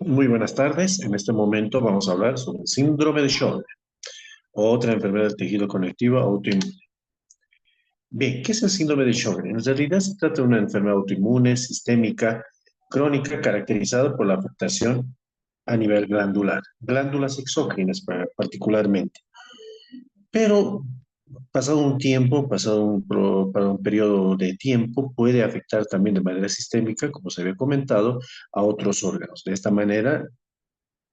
Muy buenas tardes. En este momento vamos a hablar sobre el síndrome de Sjögren, otra enfermedad del tejido conectivo autoinmune. Bien, ¿qué es el síndrome de Sjögren? En realidad se trata de una enfermedad autoinmune sistémica crónica caracterizada por la afectación a nivel glandular, glándulas exócrinas particularmente. Pero pasado un tiempo, para un periodo de tiempo, puede afectar también de manera sistémica, como se había comentado, a otros órganos. De esta manera,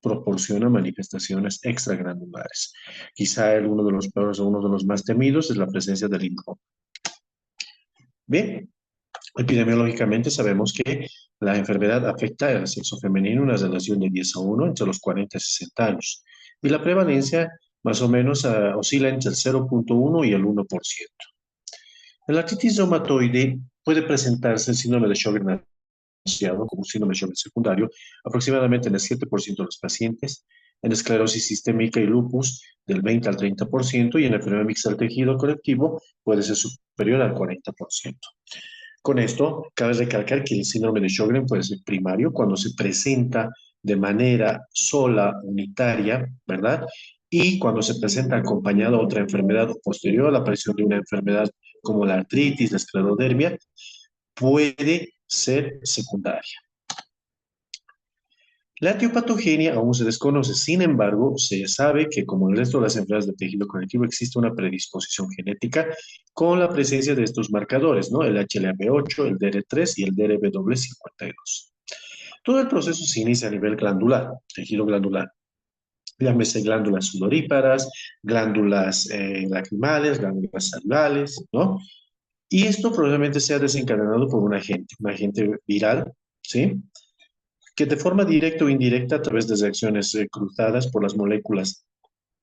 proporciona manifestaciones extraglandulares. Quizá uno de los peores o uno de los más temidos es la presencia del linfoma. Bien, epidemiológicamente sabemos que la enfermedad afecta al sexo femenino en una relación de 10 a 1 entre los 40 y 60 años. Y la prevalencia más o menos oscila entre el 0,1 y el 1%. En la artritis reumatoide puede presentarse el síndrome de Sjögren asociado como un síndrome de Sjögren secundario, aproximadamente en el 7% de los pacientes, en esclerosis sistémica y lupus del 20 al 30%, y en enfermedad mixta del tejido conectivo puede ser superior al 40%. Con esto, cabe recalcar que el síndrome de Sjögren puede ser primario cuando se presenta de manera sola, unitaria, ¿verdad? Y cuando se presenta acompañado a otra enfermedad o posterior a la aparición de una enfermedad como la artritis, la esclerodermia, puede ser secundaria. La etiopatogenia aún se desconoce, sin embargo, se sabe que como en el resto de las enfermedades del tejido conectivo existe una predisposición genética con la presencia de estos marcadores, ¿no? El HLA-B8, el DR3 y el DRB52. Todo el proceso se inicia a nivel glandular, tejido glandular. Llámese glándulas sudoríparas, glándulas lacrimales, glándulas salivales, ¿no? Y esto probablemente sea desencadenado por un agente viral, ¿sí? Que de forma directa o indirecta, a través de reacciones cruzadas por las moléculas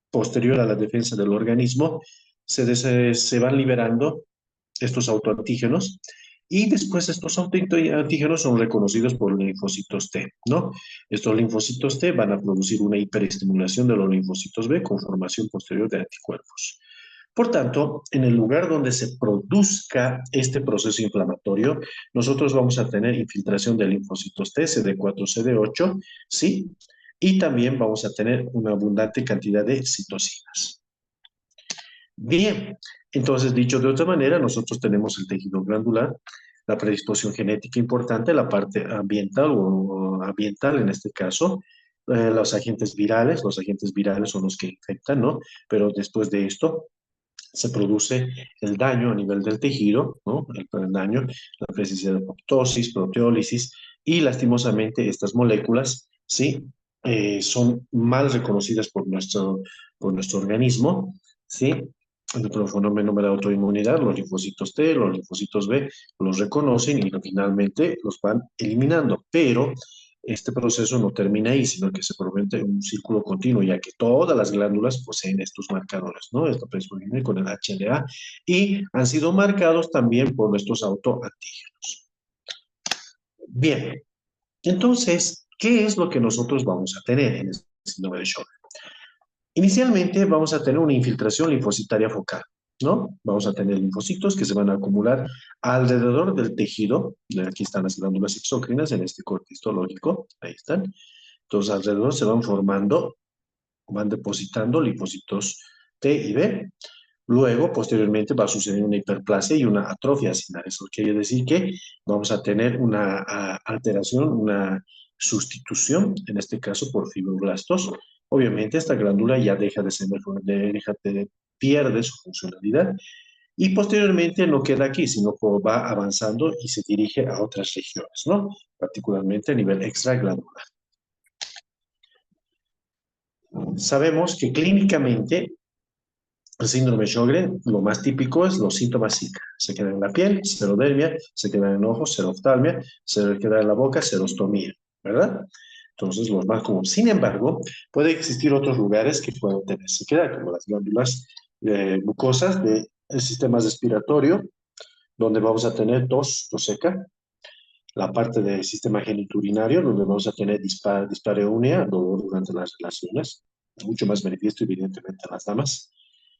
posterior a la defensa del organismo, se van liberando estos autoantígenos y después estos autoantígenos son reconocidos por los linfocitos T, ¿no? Estos linfocitos T van a producir una hiperestimulación de los linfocitos B con formación posterior de anticuerpos. Por tanto, en el lugar donde se produzca este proceso inflamatorio, nosotros vamos a tener infiltración de linfocitos T, CD4, CD8, ¿sí? Y también vamos a tener una abundante cantidad de citocinas. Bien, entonces, dicho de otra manera, nosotros tenemos el tejido glandular, la predisposición genética importante, la parte ambiental o ambiental en este caso, los agentes virales son los que infectan, ¿no? Pero después de esto, se produce el daño a nivel del tejido, ¿no? El daño, la presencia de apoptosis, proteólisis, y lastimosamente estas moléculas, ¿sí? Son mal reconocidas por nuestro organismo, ¿sí? El fenómeno de la autoinmunidad, los linfocitos T, los linfocitos B los reconocen y finalmente los van eliminando, pero este proceso no termina ahí, sino que se promete un círculo continuo, ya que todas las glándulas poseen estos marcadores, ¿no? Esta presumible con el HLA y han sido marcados también por nuestros autoantígenos. Bien, entonces, ¿qué es lo que nosotros vamos a tener en este síndrome de Sjögren? Inicialmente vamos a tener una infiltración linfocitaria focal, ¿no? Vamos a tener linfocitos que se van a acumular alrededor del tejido. Aquí están las glándulas exócrinas en este corte histológico, ahí están. Entonces, alrededor se van formando, van depositando linfocitos T y B. Luego, posteriormente, va a suceder una hiperplasia y una atrofia acinar. Eso quiere decir que vamos a tener una alteración, una sustitución, en este caso por fibroblastos. Obviamente, esta glándula ya deja de ser, pierde su funcionalidad y posteriormente no queda aquí, sino que va avanzando y se dirige a otras regiones, ¿no? Particularmente a nivel extraglandular. Sabemos que clínicamente el síndrome de Sjögren, lo más típico es los síntomas Zika. Se queda en la piel, serodermia, se queda en el ojo, seroftalmia, se queda en la boca, serostomía, ¿verdad? Entonces, los más comunes. Sin embargo, puede existir otros lugares que pueden tener sequedad, como las glándulas mucosas del sistema respiratorio, donde vamos a tener tos seca, la parte del sistema genitourinario, donde vamos a tener dispareunia, dolor durante las relaciones, mucho más manifiesto evidentemente en las damas,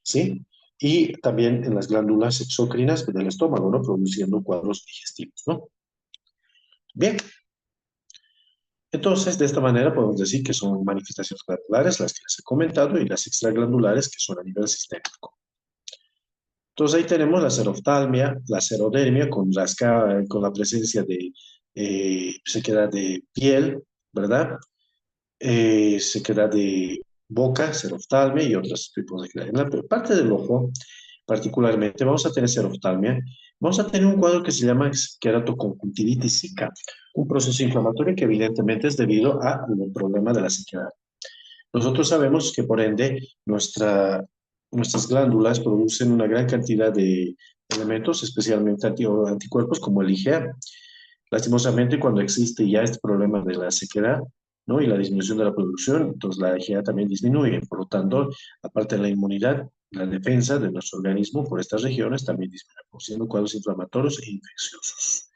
¿sí? Y también en las glándulas exócrinas del estómago, ¿no? Produciendo cuadros digestivos, ¿no? Bien, Entonces, de esta manera podemos decir que son manifestaciones glandulares, las que les he comentado, y las extraglandulares, que son a nivel sistémico. Entonces, ahí tenemos la seroftalmia, la serodermia, con la presencia de sequedad de piel, ¿verdad? Sequedad de boca, seroftalmia y otros tipos de sequedad. En la parte del ojo, particularmente, vamos a tener seroftalmia. Vamos a tener un cuadro que se llama queratoconjuntivitis sica, un proceso inflamatorio que evidentemente es debido al problema de la sequedad. Nosotros sabemos que por ende nuestras glándulas producen una gran cantidad de elementos, especialmente anticuerpos como el IgA. Lastimosamente, cuando existe ya este problema de la sequedad, ¿no? Y la disminución de la producción, entonces la IgA también disminuye. Por lo tanto, aparte de la inmunidad, la defensa de nuestro organismo por estas regiones también disminuye, produciendo cuadros inflamatorios e infecciosos.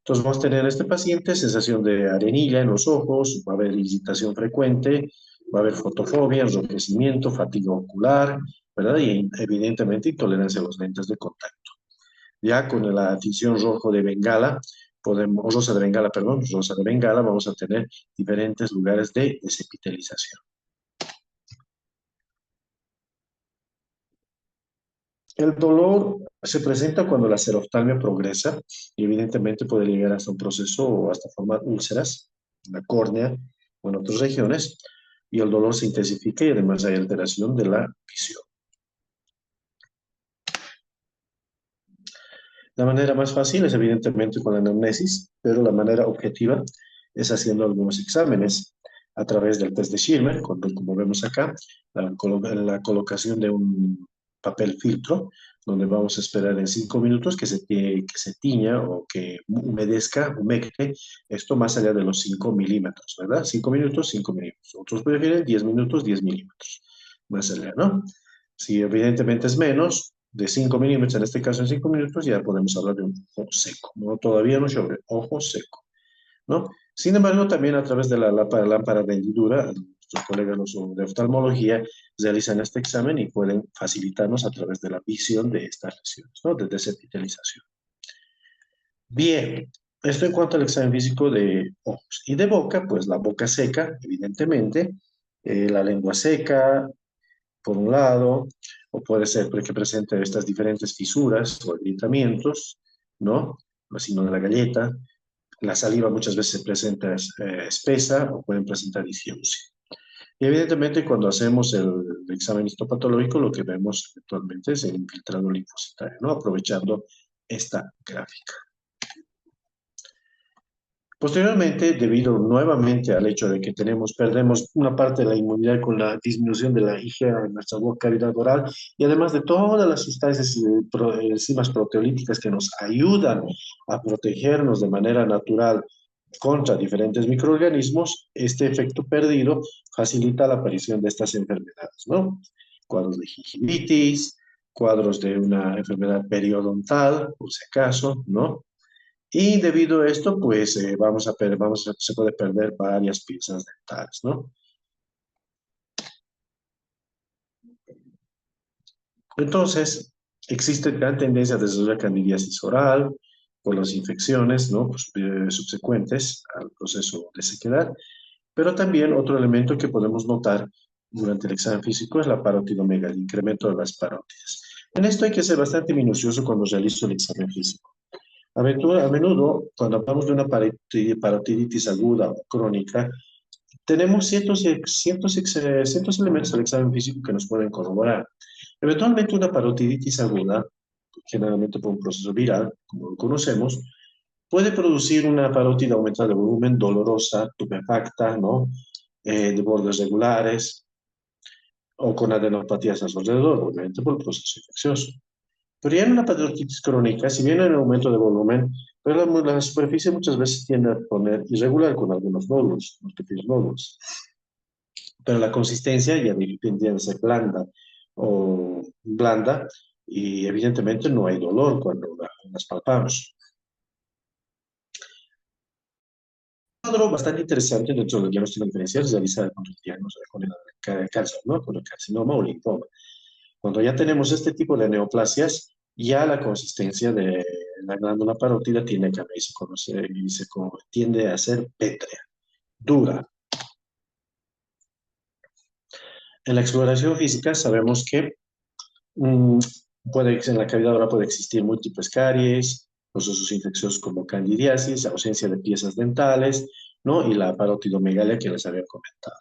Entonces vamos a tener en este paciente sensación de arenilla en los ojos, va a haber irritación frecuente, va a haber fotofobia, enrojecimiento, fatiga ocular, ¿verdad? Y evidentemente intolerancia a los lentes de contacto. Ya con la tinción rojo de Bengala, o rosa de Bengala, perdón, rosa de Bengala, vamos a tener diferentes lugares de desepitelización. El dolor se presenta cuando la seroftalmia progresa y evidentemente puede llegar hasta un proceso o hasta formar úlceras en la córnea o en otras regiones y el dolor se intensifica y además hay alteración de la visión. La manera más fácil es evidentemente con la anamnesis, pero la manera objetiva es haciendo algunos exámenes a través del test de Schirmer, como vemos acá, la colocación de un papel filtro, donde vamos a esperar en 5 minutos que se tiña o que humedezca, humecte, esto más allá de los 5 milímetros, ¿verdad? 5 minutos, 5 milímetros. Otros prefieren 10 minutos, 10 milímetros, más allá, ¿no? Si evidentemente es menos de 5 milímetros, en este caso en 5 minutos, ya podemos hablar de un ojo seco, ¿no? Todavía no sobre ojo seco, ¿no? Sin embargo, también a través de la lámpara de hendidura, nuestros colegas de oftalmología realizan este examen y pueden facilitarnos a través de la visión de estas lesiones, ¿no? De desepitelización. Bien, esto en cuanto al examen físico de ojos. Y de boca, pues la boca seca, evidentemente, la lengua seca, por un lado, o puede ser que presente estas diferentes fisuras o agrietamientos, ¿no? Así no de la galleta. La saliva muchas veces se presenta espesa o pueden presentar disgeusia. Y evidentemente cuando hacemos el examen histopatológico lo que vemos actualmente es el infiltrado linfocitario, ¿no? Aprovechando esta gráfica. Posteriormente, debido nuevamente al hecho de que perdemos una parte de la inmunidad con la disminución de la IgA en nuestra cavidad oral y además de todas las sustancias enzimas proteolíticas que nos ayudan a protegernos de manera natural contra diferentes microorganismos, este efecto perdido facilita la aparición de estas enfermedades, ¿no? Cuadros de gingivitis, cuadros de una enfermedad periodontal, por si acaso, ¿no? Y debido a esto, pues se puede perder varias piezas dentales, ¿no? Entonces, existe gran tendencia a desarrollar candidiasis oral por las infecciones, ¿no? Pues, subsecuentes al proceso de sequedad, pero también otro elemento que podemos notar durante el examen físico es la parotidomegalia, el incremento de las parótidas. En esto hay que ser bastante minucioso cuando realizo el examen físico. A menudo, cuando hablamos de una parotiditis aguda o crónica, tenemos ciertos elementos del examen físico que nos pueden corroborar. Eventualmente una parotiditis aguda, generalmente por un proceso viral, como lo conocemos, puede producir una parótida aumentada de volumen, dolorosa, tubefacta, ¿no? De bordes regulares o con adenopatías a su alrededor, obviamente por el proceso infeccioso. Pero ya en una parotiditis crónica, si bien hay un aumento de volumen, pero la superficie muchas veces tiende a poner irregular con algunos nódulos, los pequeños nódulos. Pero la consistencia ya depende de ser blanda y evidentemente no hay dolor cuando las palpamos. Un cuadro bastante interesante dentro del diagnóstico diferencial es realizar con el diagnóstico con el cáncer, ¿no? Con el carcinoma o linfoma. Cuando ya tenemos este tipo de neoplasias, ya la consistencia de la glándula parótida tiende a cambiar y tiende a ser pétrea. dura. En la exploración física sabemos que mm, en la cavidad oral puede existir múltiples caries, procesos infecciosos como candidiasis, ausencia de piezas dentales, ¿no? Y la parotidomegalia que les había comentado.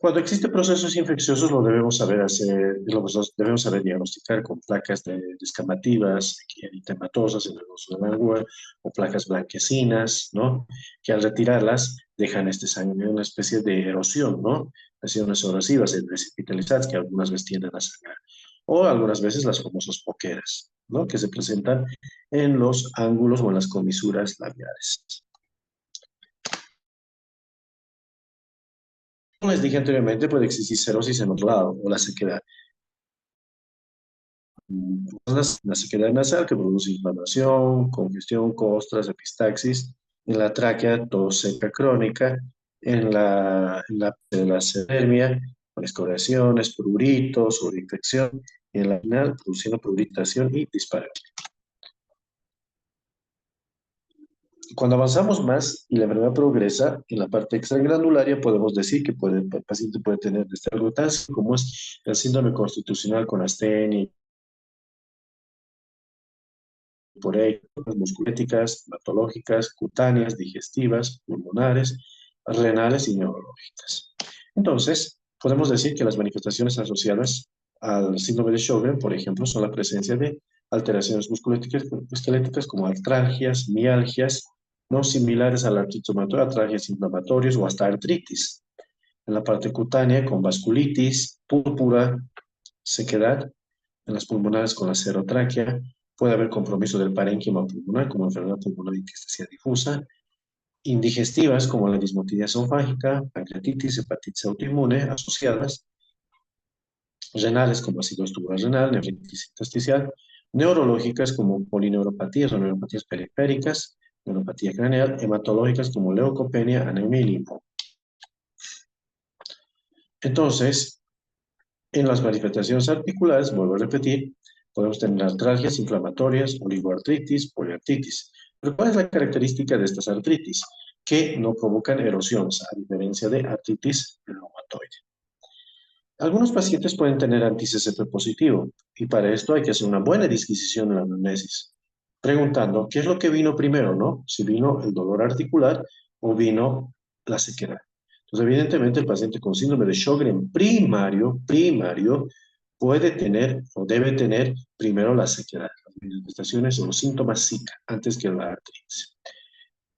Cuando existen procesos infecciosos, debemos saber diagnosticar con placas descamativas, eritematosas en el uso de la lengua, o placas blanquecinas, ¿no? Que al retirarlas dejan este sangre una especie de erosión, ¿no? Lesiones erosivas, precipitalizadas, que algunas veces tienden a sangrar. O algunas veces las famosas poqueras, ¿no? Que se presentan en los ángulos o en las comisuras labiales. Como les dije anteriormente, puede existir cerosis en otro lado o la sequedad. La sequedad nasal que produce inflamación, congestión, costras, epistaxis. En la tráquea, tos seca crónica. En la alergia, con escoriaciones, pruritos, infección. Y en la final, produciendo pruritación y dispareo. Cuando avanzamos más y la enfermedad progresa, en la parte extragranularia podemos decir que el paciente puede tener desde algo tan simple como es el síndrome constitucional con astenia, por ello, musculéticas, hematológicas, cutáneas, digestivas, pulmonares, renales y neurológicas. Entonces, podemos decir que las manifestaciones asociadas al síndrome de Sjögren, por ejemplo, son la presencia de alteraciones musculoesqueléticas como artralgias, mialgias, no similares a la artritis reumatoide, artralgias inflamatorias o hasta artritis. En la parte cutánea, con vasculitis, púrpura, sequedad, en las pulmonares con la serotraquea, puede haber compromiso del parénquima pulmonar como enfermedad pulmonar intersticial difusa, indigestivas como la dismotidia esofágica, pancreatitis, hepatitis autoinmune asociadas, renales como acidosis tubular renal, nefritis intersticial, neurológicas como polineuropatías o neuropatías periféricas, neuropatía craneal, hematológicas como leucopenia, anemia y linfoma. Entonces, en las manifestaciones articulares, vuelvo a repetir, podemos tener artralgias inflamatorias, oligoartritis, poliartritis. Pero ¿cuál es la característica de estas artritis? Que no provocan erosiones, a diferencia de artritis reumatoide. Algunos pacientes pueden tener anti-CCP positivo y para esto hay que hacer una buena disquisición en la anamnesis, preguntando qué es lo que vino primero, ¿no? Si vino el dolor articular o vino la sequedad. Entonces, evidentemente, el paciente con síndrome de Sjögren primario, puede tener o debe tener primero la sequedad, las manifestaciones o los síntomas Zika, antes que la artritis.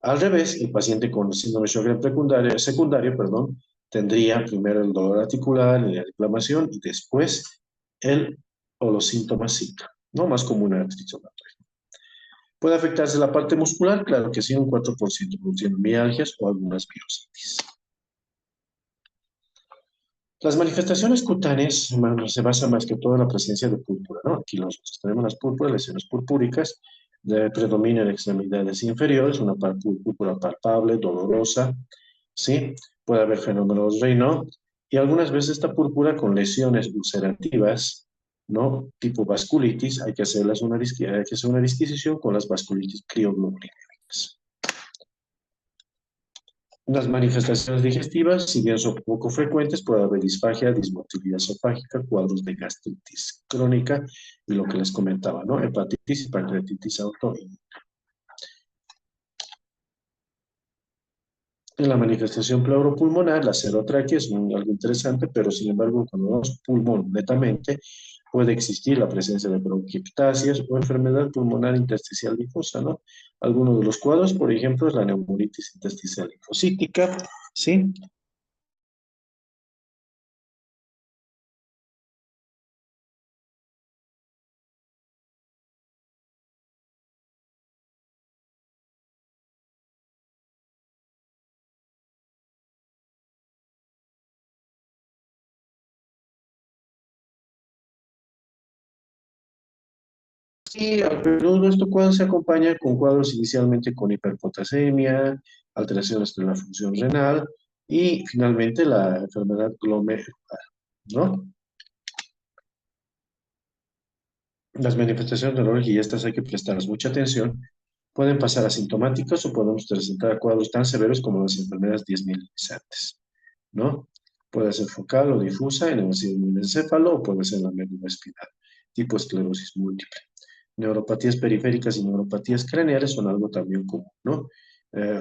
Al revés, el paciente con síndrome de Sjögren secundario, perdón, tendría primero el dolor articular y la inflamación y después el o los síntomas Zika, no más como una artritis reumatoide. ¿Puede afectarse la parte muscular? Claro que sí, un 4%, produciendo mialgias o algunas miositis. Las manifestaciones cutáneas se basan más que todo en la presencia de púrpura, ¿no? Aquí nosotros tenemos las púrpuras, lesiones purpúricas, predominan en extremidades inferiores, una púrpura palpable, dolorosa, ¿sí? Puede haber fenómenos Raynaud y algunas veces esta púrpura con lesiones ulcerativas, ¿no? Tipo vasculitis, hay que hacer una disquisición con las vasculitis crioglobulinémicas. Las manifestaciones digestivas, si bien son poco frecuentes, puede haber disfagia, dismotilidad esofágica, cuadros de gastritis crónica y lo que les comentaba, ¿no? Hepatitis y pancreatitis autoinmune. En la manifestación pleuropulmonar, la serotraquea es algo interesante, pero sin embargo, cuando vemos pulmón netamente, puede existir la presencia de bronquiectasias o enfermedad pulmonar intersticial difusa, ¿no? Algunos de los cuadros, por ejemplo, es la neumonitis intersticial linfocítica, ¿sí? Y a menudo esto cuadro se acompaña con cuadros inicialmente con hiperpotasemia, alteraciones de la función renal y finalmente la enfermedad glomerular, ¿no? Las manifestaciones neurológicas y estas hay que prestarles mucha atención Pueden pasar asintomáticos o podemos presentar cuadros tan severos como las enfermedades diesmielinizantes, ¿no? Puede ser focal o difusa en el encéfalo o puede ser en la médula espinal, tipo esclerosis múltiple. Neuropatías periféricas y neuropatías craneales son algo también común, ¿no?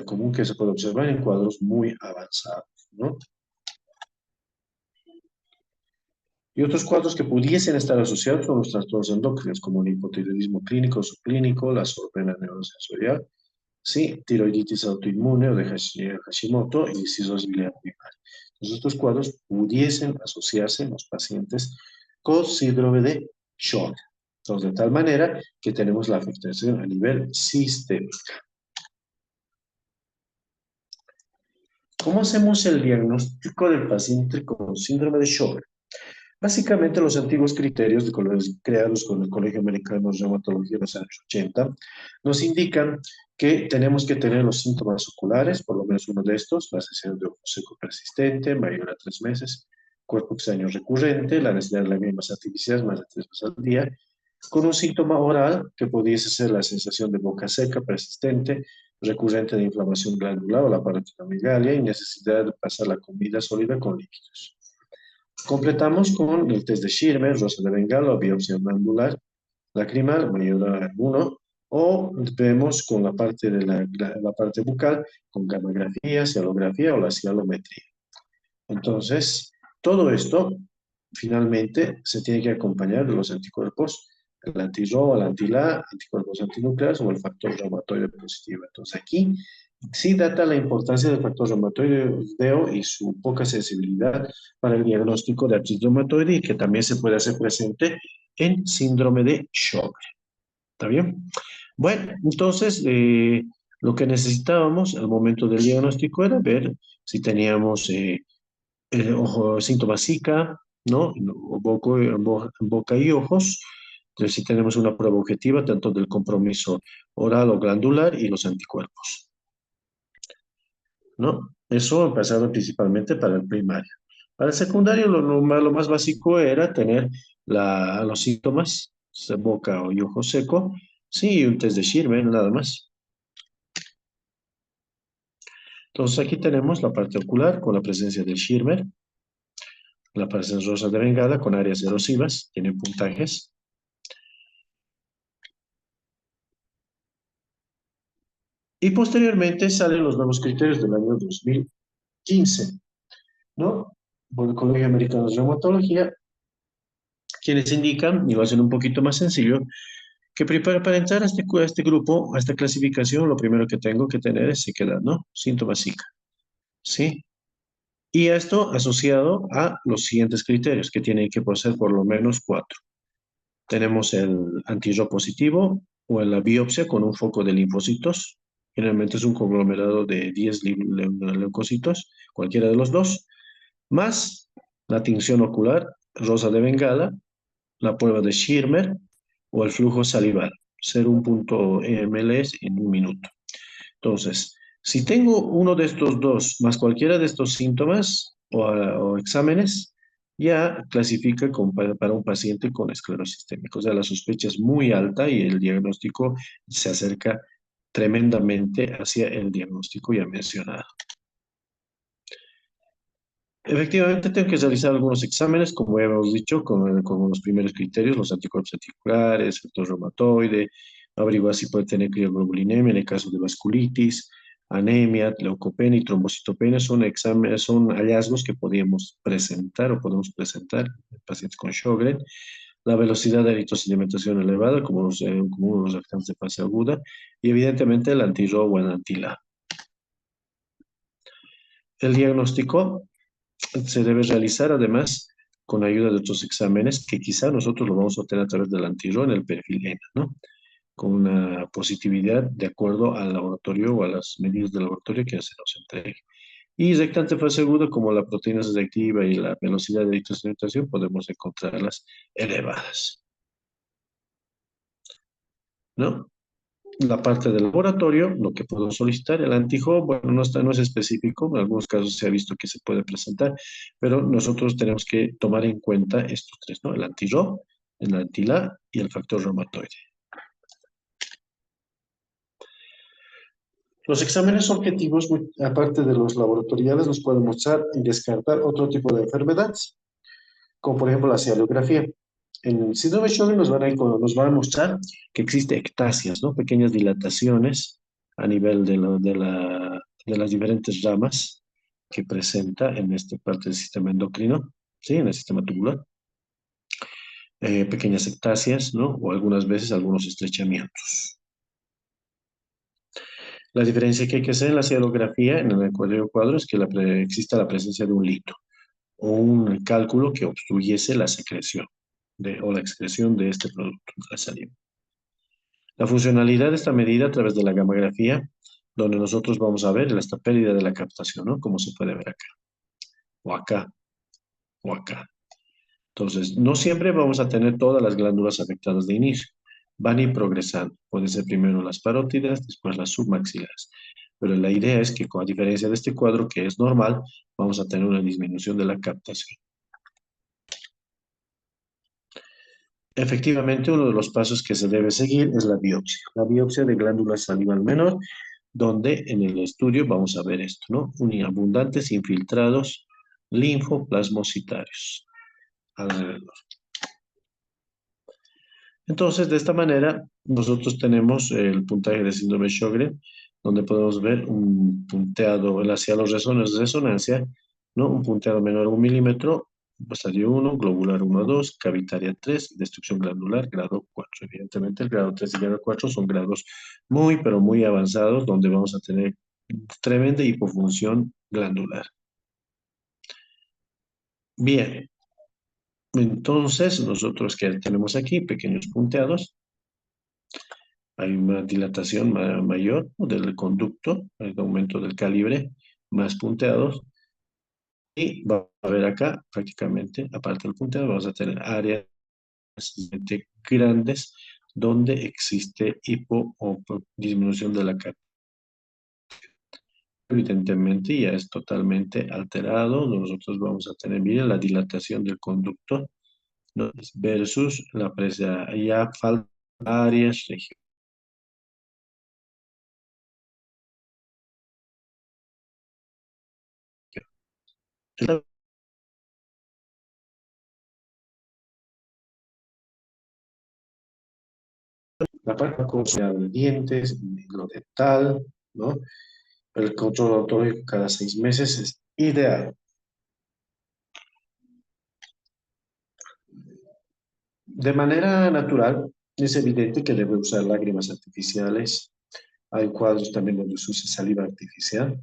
Común que se puede observar en cuadros muy avanzados, ¿no? Y otros cuadros que pudiesen estar asociados con los trastornos endocrinos, como el hipotiroidismo clínico o subclínico, la sorprena neurosensorial, sí, tiroiditis autoinmune o de Hashimoto y cirrosis biliar primaria. Entonces, estos cuadros pudiesen asociarse en los pacientes con síndrome de Sjögren. Entonces, de tal manera que tenemos la afectación a nivel sistémico. ¿Cómo hacemos el diagnóstico del paciente con síndrome de Sjögren? Básicamente, los antiguos criterios creados con el Colegio Americano de Reumatología en los años 80 nos indican que tenemos que tener los síntomas oculares, por lo menos uno de estos, la sensación de ojo seco persistente, mayor a 3 meses, cuerpo extraño recurrente, la necesidad de lágrimas artificiales más de 3 veces al día, con un síntoma oral que pudiese ser la sensación de boca seca persistente, recurrente de inflamación glandular o la parotinomegalia y necesidad de pasar la comida sólida con líquidos. Completamos con el test de Schirmer, rosa de bengala o biopsia glandular, lacrimal, mayor a 1, o vemos con la parte de la parte bucal, con gammagrafía, cialografía o la cialometría. Entonces, todo esto finalmente se tiene que acompañar de los anticuerpos, el anti-RO, el anti-LA, anticuerpos antinucleares o el factor reumatoide positivo. Entonces, aquí sí data la importancia del factor reumatoide y su poca sensibilidad para el diagnóstico de artritis reumatoide y que también se puede hacer presente en síndrome de Sjögren. ¿Está bien? Bueno, entonces lo que necesitábamos al momento del diagnóstico era ver si teníamos ojo, síntomas Zika, ¿no? Boca y ojos. Entonces, si tenemos una prueba objetiva tanto del compromiso oral o glandular y los anticuerpos, ¿no? Eso pasaba principalmente para el primario. Para el secundario, lo más básico era tener los síntomas, boca y ojo seco, sí, y un test de Schirmer, nada más. Entonces, aquí tenemos la parte ocular con la presencia del Schirmer, la presencia rosa de bengala con áreas erosivas, tiene puntajes. Y posteriormente salen los nuevos criterios del año 2015, ¿no? Por el Colegio Americano de Reumatología, quienes indican, y lo hacen un poquito más sencillo, que para entrar a este grupo, a esta clasificación, lo primero que tengo que tener es sequedad, ¿no? Síntomas Zika, ¿sí? Y esto asociado a los siguientes criterios, que tienen que ser por lo menos 4. Tenemos el antirro positivo o en la biopsia con un foco de linfocitos. Generalmente es un conglomerado de 10 leucocitos, cualquiera de los dos, más la tinción ocular, rosa de bengala, la prueba de Schirmer o el flujo salival, 0,1 ml en un minuto. Entonces, si tengo uno de estos dos más cualquiera de estos síntomas o exámenes, ya clasifica para un paciente con esclerosis sistémica. O sea, la sospecha es muy alta y el diagnóstico se acerca tremendamente hacia el diagnóstico ya mencionado. Efectivamente, tengo que realizar algunos exámenes, como ya hemos dicho, con los primeros criterios, los anticuerpos anticulares, factor reumatoide, averiguar si puede tener crioglobulinemia en el caso de vasculitis, anemia, leucopenia y trombocitopenia, son exámenes, son hallazgos que podemos presentar en pacientes con Sjögren. La velocidad de eritrosedimentación elevada, como uno de los afectantes de fase aguda, y evidentemente el anti-RO o el anti-LA. El diagnóstico se debe realizar además con ayuda de otros exámenes que quizá nosotros lo vamos a obtener a través del antirro en el perfil ENA, ¿no? Con una positividad de acuerdo al laboratorio o a las medidas del laboratorio que se nos entregue. Y rectante fase aguda, como la proteína reactiva y la velocidad de eritrosedimentación, podemos encontrarlas elevadas, ¿no? La parte del laboratorio, lo que puedo solicitar, el antijo, bueno, no es específico, en algunos casos se ha visto que se puede presentar, pero nosotros tenemos que tomar en cuenta estos tres, ¿no? El anti-RO, el anti-LA y el factor reumatoide. Los exámenes objetivos, aparte de los laboratoriales, nos pueden mostrar y descartar otro tipo de enfermedades, como por ejemplo la cialografía. En el síndrome de Sjögren nos van a mostrar que existe ectasias, ¿no? Pequeñas dilataciones a nivel de las diferentes ramas que presenta en esta parte del sistema endocrino, ¿sí? En el sistema tubular. Pequeñas ectasias, ¿no? O algunas veces algunos estrechamientos. La diferencia que hay que hacer en la cialografía, en el código cuadro, es que exista la presencia de un lito o un cálculo que obstruyese la secreción o la excreción de este producto de la saliva. La funcionalidad de esta medida a través de la gamografía, donde nosotros vamos a ver esta pérdida de la captación, ¿no? Como se puede ver acá, o acá, o acá. Entonces, no siempre vamos a tener todas las glándulas afectadas de inicio. Van a ir progresando. Pueden ser primero las parótidas, después las submaxilares. Pero la idea es que, a diferencia de este cuadro que es normal, vamos a tener una disminución de la captación. Efectivamente, uno de los pasos que se debe seguir es la biopsia de glándula salival menor, donde en el estudio vamos a ver esto, ¿no? Abundantes infiltrados linfoplasmocitarios alrededor. Entonces, de esta manera, nosotros tenemos el puntaje de síndrome de Sjögren, donde podemos ver un punteado hacia los resones de resonancia, ¿no? Un punteado menor a 1 milímetro, estadio 1, globular 1 a 2, cavitaria 3, destrucción glandular grado 4. Evidentemente, el grado 3 y el grado 4 son grados muy, pero muy avanzados, donde vamos a tener tremenda hipofunción glandular. Bien, entonces nosotros que tenemos aquí pequeños punteados, hay una dilatación mayor del conducto, hay aumento del calibre, más punteados, y va a haber acá prácticamente, aparte del punteado, vamos a tener áreas grandes donde existe hipo o disminución de la captación. Evidentemente ya es totalmente alterado, nosotros vamos a tener, miren, la dilatación del conducto, ¿no? Versus la presa, ya faltan áreas, regiones. La parte de dientes, lo dental, ¿no? El control odontológico cada 6 meses es ideal. De manera natural, es evidente que debe usar lágrimas artificiales. Hay cuadros también donde se usa saliva artificial.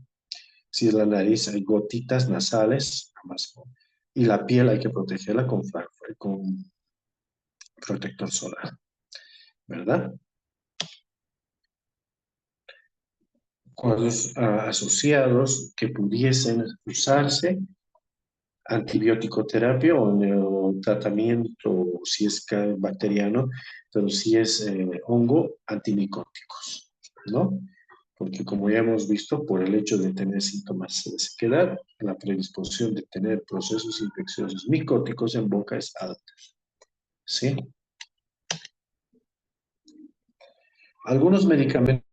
Si es la nariz, hay gotitas nasales. Y la piel hay que protegerla con protector solar, ¿verdad? Cuadros asociados que pudiesen usarse, antibiótico terapia o neotratamiento, si es bacteriano, pero si es hongo, antimicóticos, ¿no? Porque como ya hemos visto, por el hecho de tener síntomas de sequedad, la predisposición de tener procesos infecciosos micóticos en boca es alta, ¿sí? Algunos medicamentos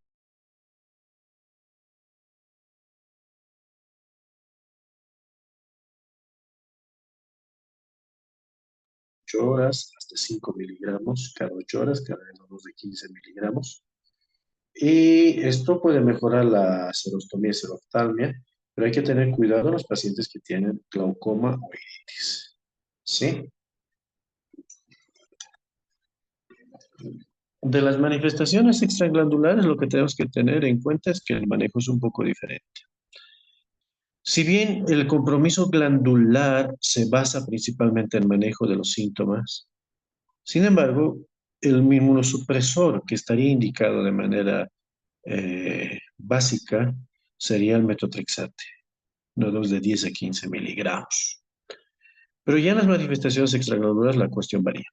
8 horas, hasta 5 miligramos cada 8 horas, cada dos de 15 miligramos. Y esto puede mejorar la serostomía y seroftalmia, pero hay que tener cuidado en los pacientes que tienen glaucoma o iritis. ¿Sí? De las manifestaciones extraglandulares, lo que tenemos que tener en cuenta es que el manejo es un poco diferente. Si bien el compromiso glandular se basa principalmente en el manejo de los síntomas, sin embargo, el inmunosupresor que estaría indicado de manera básica sería el metotrexate, una dosis de 10 a 15 miligramos. Pero ya en las manifestaciones extraglandulares la cuestión varía.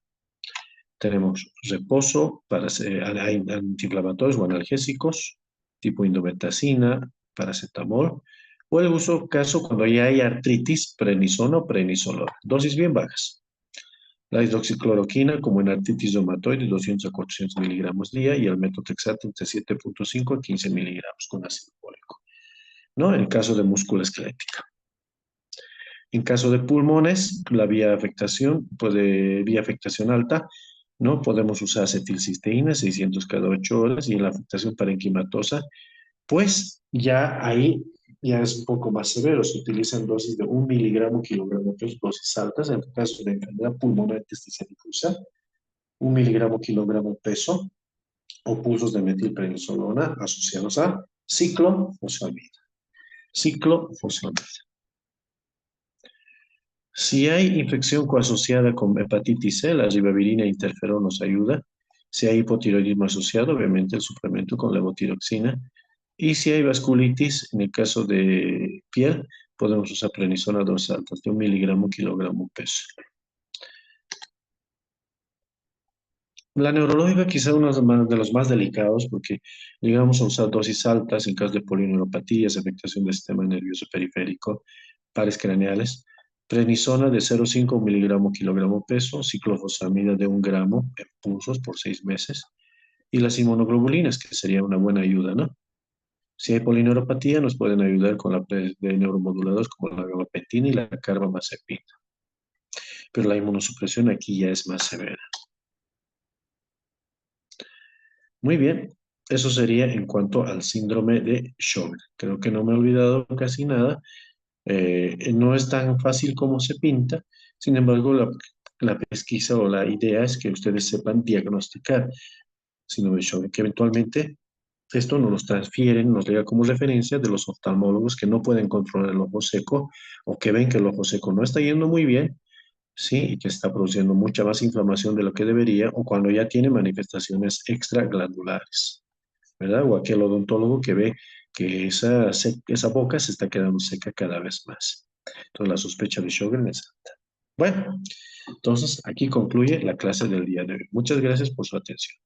Tenemos reposo para antiinflamatorios o analgésicos, tipo indometacina, paracetamol, o el uso caso cuando ya hay artritis, prednisona o prednisolona, dosis bien bajas. La hidroxicloroquina, como en artritis reumatoide, 200 a 400 miligramos día, y el metotrexato entre 7,5 a 15 miligramos con ácido fólico, ¿no? En caso de músculo esquelética. En caso de pulmones, la vía de afectación, vía afectación alta, ¿no? Podemos usar acetilcisteína, 600 cada 8 horas, y en la afectación parenquimatosa, pues ya ahí ya es un poco más severo. Se utilizan dosis de 1 miligramo kilogramo peso, dosis altas, en el caso de enfermedad pulmonar intersticial difusa, 1 miligramo kilogramo peso, o pulsos de metilprednisolona asociados a ciclofosfamida. Ciclofosfamida. Si hay infección coasociada con hepatitis C, la ribavirina e interferón nos ayuda. Si hay hipotiroidismo asociado, obviamente el suplemento con levotiroxina. Y si hay vasculitis, en el caso de piel, podemos usar prednisona dosis altas de 1 miligramo kilogramo peso. La neurológica quizá uno de los más delicados porque llegamos a usar dosis altas en caso de polineuropatías, afectación del sistema nervioso periférico, pares craneales, prednisona de 0,5 miligramo kilogramo peso, ciclofosfamida de 1 gramo en pulsos por 6 meses, y las inmunoglobulinas, que sería una buena ayuda, ¿no? Si hay polineuropatía, nos pueden ayudar con de neuromoduladores como la gabapentina y la carbamazepina, pero la inmunosupresión aquí ya es más severa. Muy bien, eso sería en cuanto al síndrome de Sjögren. Creo que no me he olvidado casi nada. No es tan fácil como se pinta, sin embargo, la pesquisa o la idea es que ustedes sepan diagnosticar síndrome de Sjögren, que eventualmente esto nos los transfieren, nos llega como referencia de los oftalmólogos que no pueden controlar el ojo seco o que ven que el ojo seco no está yendo muy bien, ¿sí? Y que está produciendo mucha más inflamación de lo que debería, o cuando ya tiene manifestaciones extraglandulares, ¿verdad? O aquel odontólogo que ve que esa boca se está quedando seca cada vez más. Entonces la sospecha de Sjögren es alta. Bueno, entonces aquí concluye la clase del día de hoy. Muchas gracias por su atención.